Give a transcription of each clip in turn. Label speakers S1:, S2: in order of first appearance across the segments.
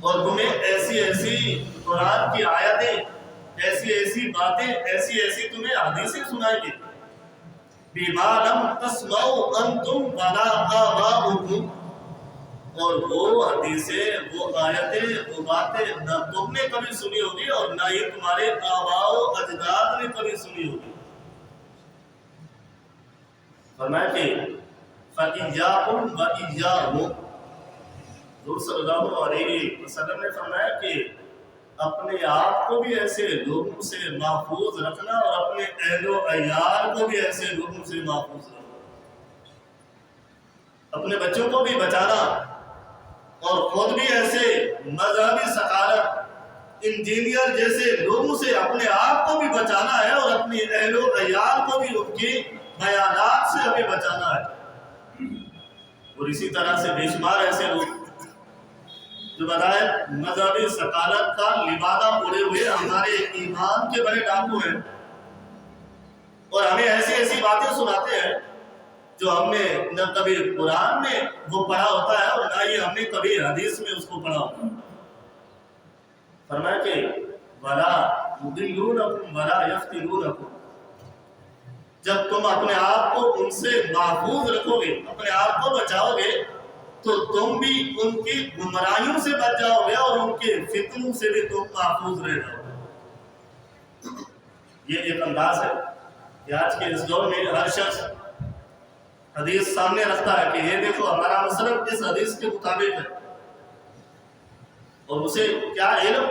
S1: اور تمہیں ایسی ایسی قرآن کی آیتیں، ایسی ایسی باتیں، ایسی ایسی تمہیں حدیثیں سنائیں گے بما لم تسمعوا انتم ولا آباؤکم، اور وہ حدیثیں، وہ آیتیں، وہ باتیں نہ تم نے کبھی سنی ہوگی اور نہ ہی تمہارے آباء و اجداد نے کبھی سنی ہوگی۔ فرمایا کہ فَإِيَّاكُمْ وَإِيَّاهُمْ، حضور صلی اللہ علیہ وسلم نے فرمایا کہ اپنے آپ کو بھی ایسے لوگوں سے محفوظ رکھنا اور اپنے اہل و عیال کو بھی ایسے لوگوں سے محفوظ رکھنا، اپنے بچوں کو بھی بچانا اور خود بھی ایسے مذہبی سکالت انجینئر جیسے لوگوں سے اپنے آپ کو بھی بچانا ہے اور اپنے اہل و عیال کو بھی ان کی بیانات سے ہمیں بچانا ہے۔ اور اسی طرح سے بے شمار ایسے لوگ جو بظاہر مذہبی سکالت کا لبادہ اڑے ہوئے ہمارے ایمان کے بڑے ڈاکو ہیں اور ہمیں ایسی ایسی باتیں سناتے ہیں جو ہم نے نہ کبھی قرآن میں وہ پڑھا ہوتا ہے اور نہ ہی ہم نے کبھی حدیث میں اس کو پڑھا ہوتا ہے۔ فرمایا کہ وَلَا يُضِلُّونَكُمْ وَلَا يَفْتِنُونَكُمْ، جب تم اپنے آپ کو ان سے محفوظ رکھو گے، اپنے آپ کو بچاؤ گے، تو تم بھی ان کی گمراہیوں سے بچ جاؤ گے اور ان کے فتنوں سے بھی تم محفوظ رہ جاؤ گے۔ یہ ایک انداز ہے کہ آج کے اس دور میں ہر شخص حدیث سامنے رکھتا ہے کہ یہ دیکھو ہمارا مسلک اس حدیث کے مطابق ہے، اور اسے کیا علم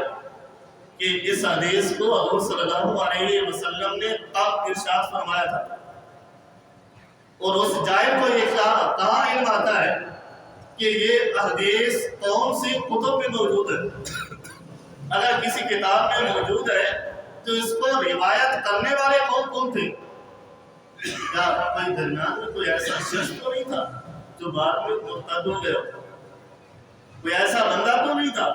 S1: کہ اس حدیث کو حضور صلی اللہ علیہ وسلم نے اب ارشاد فرمایا تھا، اور اس جاہل کو یہ کہاں علم آتا ہے کہ یہ حدیث کون سی کتب میں موجود ہے؟ اگر کسی کتاب میں موجود ہے تو اس کو روایت کرنے والے کون کون تھے؟ کیا کوئی درمیان میں کوئی ایسا شخص تو نہیں تھا جو بعد میں مرتد ہو گیا؟ کوئی ایسا بندہ تو نہیں تھا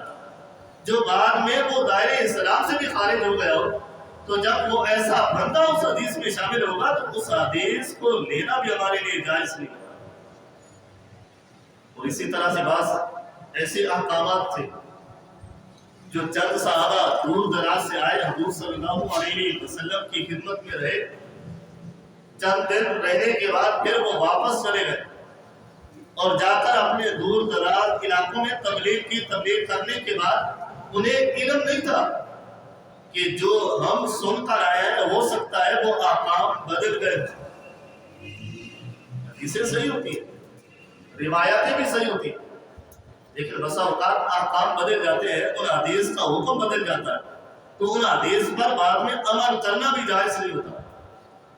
S1: جو بعد میں وہ دائرے اسلام سے بھی خارج ہو گیا ہو؟ تو جب وہ ایسا بندہ اس حدیث میں شامل ہوگا تو اس حدیث کو لینا بھی ہمارے لیے جائز نہیں۔ اور اسی طرح سے بعض ایسے احکامات تھے جو چند صحابہ دور دراز سے آئے، حضور صلی اللہ علیہ وسلم کی خدمت میں رہے، چند دن رہنے کے بعد پھر وہ واپس چلے گئے اور جا کر اپنے دور دراز علاقوں میں تبلیغ کرنے کے بعد انہیں علم نہیں تھا کہ جو ہم سن کر آئے ہیں ہو سکتا ہے وہ احکام بدل گئے، حدیثیں صحیح ہوتی ہیں، روایتیں بھی صحیح ہوتی ہیں، لیکن بسا اوقات احکام بدل جاتے ہیں، ان حدیث کا حکم بدل جاتا ہے، تو ان حدیث پر بعد میں عمل کرنا بھی جائز نہیں ہوتا۔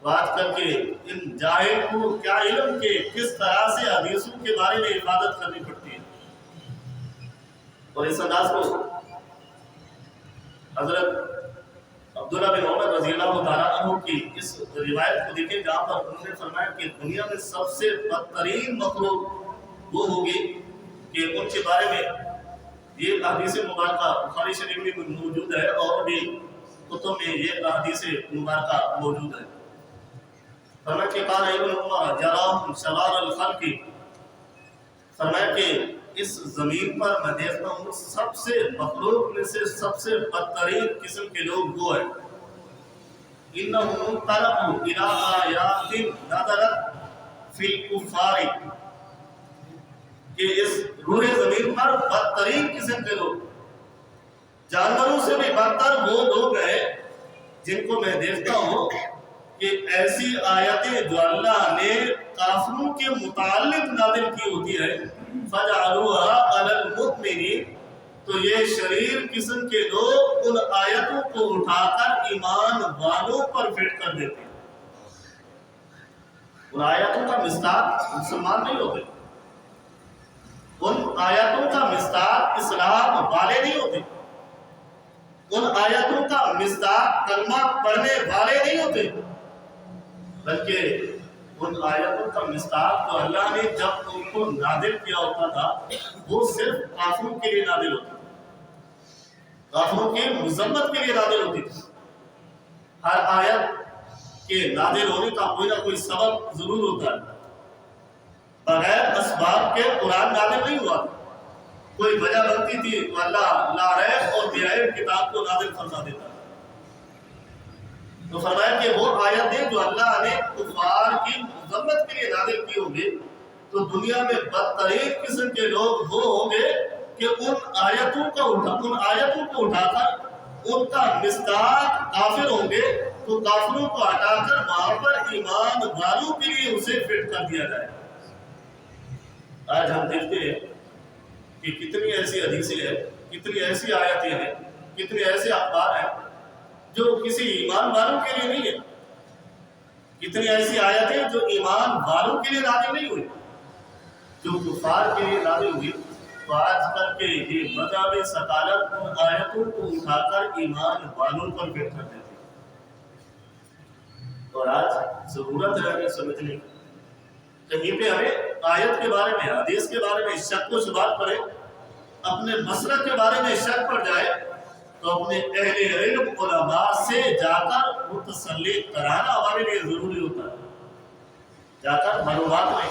S1: بات کر کے ان جاہل کو کیا علم کہ کس طرح سے حدیثوں کے بارے میں حفاظت کرنی پڑتی ہے۔ اور اس انداز کو حضرت عبداللہ بن عمر رضی اللہ تعالیٰ عنہ کی اس روایت کو دیکھیں جہاں پر انہوں نے فرمایا کہ دنیا میں سب سے بدترین مخلوق وہ ہوگی کہ ان کے بارے میں یہ حدیث مبارکہ بخاری شریف میں موجود ہے اور بھی کتب میں یہ حدیث مبارکہ موجود ہے۔ فرمایا کہ قال ابن عمر جراهم شرار الخلق، فرمایا کہ اس زمین پر میں دیکھتا ہوں سب سے مخلوق میں سے سب سے بدترین قسم کے لوگ وہ ہیں، انہم طلبوا الى آیات نظرت فی الکفار، کہ اس روح زمین پر بدترین قسم کے لوگ، جانوروں سے بھی بدتر وہ لوگ ہیں جن کو میں دیکھتا ہوں کہ ایسی آیتیں جو اللہ نے کافروں کے متعلق نازل کی ہوتی ہے، فَجْعَلُوهَا عَلَى الْمُؤْمِنِينَ، تو یہ شریر قسم کے لوگ ان آیتوں کو اٹھا کر ایمان والوں پر فٹ کر دیتے ہیں۔ ان آیتوں کا مصداق مسلمان نہیں ہوتے، ان آیتوں کا مصداق اسلام والے نہیں ہوتے، ان آیتوں کا مصداق کلمہ پڑھنے والے نہیں ہوتے، بلکہ ان آیتوں کا مصداق تو اللہ نے جب ان کو نازل کیا ہوتا تھا وہ صرف کافروں کے لیے نازل ہوتا تھا، کافروں کی مذمت کے لیے نازل ہوتی تھی۔ ہر آیت کے نازل ہونے کا کوئی نہ کوئی سبب ضرور ہوتا ہے، بغیر اسباب کے قرآن نازل نہیں ہوا تھا۔ کوئی وجہ بنتی تھی تو اللہ لاریب اور بیعیب کتاب کو نازل فرما دیتا. تو فرمایا کہ وہ آیتیں جو اللہ نے کفار کی مذمت کے لیے نازل کی ہوں گی تو دنیا میں بدترین قسم کے لوگ وہ ہوں گے کہ ان آیتوں کو اٹھا کر ان کا مصداق کافر ہوں گے تو کافروں کو ہٹا کر وہاں پر ایمان والوں کے لیے اسے فٹ کر دیا جائے. آج ہم دیکھتے ہیں کہ کتنی ایسی حدیثیں ہیں، کتنی ایسی آیتیں ہیں، کتنے ایسے اخبار ہیں جو کسی ایمان والوں کے لیے نہیں ہے. کتنی ایسی آیتیں جو ایمان والوں کے لیے نازل نہیں ہوئی، جو کفار کے لیے نازل ہوئی. تو آج کل کے یہ مذہب سکالت ان آیتوں کو اٹھا کر ایمان والوں پر فٹ کر دیتے ہیں. اور آج ضرورت ہے ہمیں سمجھنے کی. کہیں پہ ہمیں آیت کے بارے میں، حدیث کے بارے میں شک و شبہات پڑے، اپنے مسلک کے بارے میں شک پڑ جائے تو اپنے اہل علم علماء سے جا کر متسلی کرانا ہمارے لیے ضروری ہوتا ہے. جا کر معلومات لیں.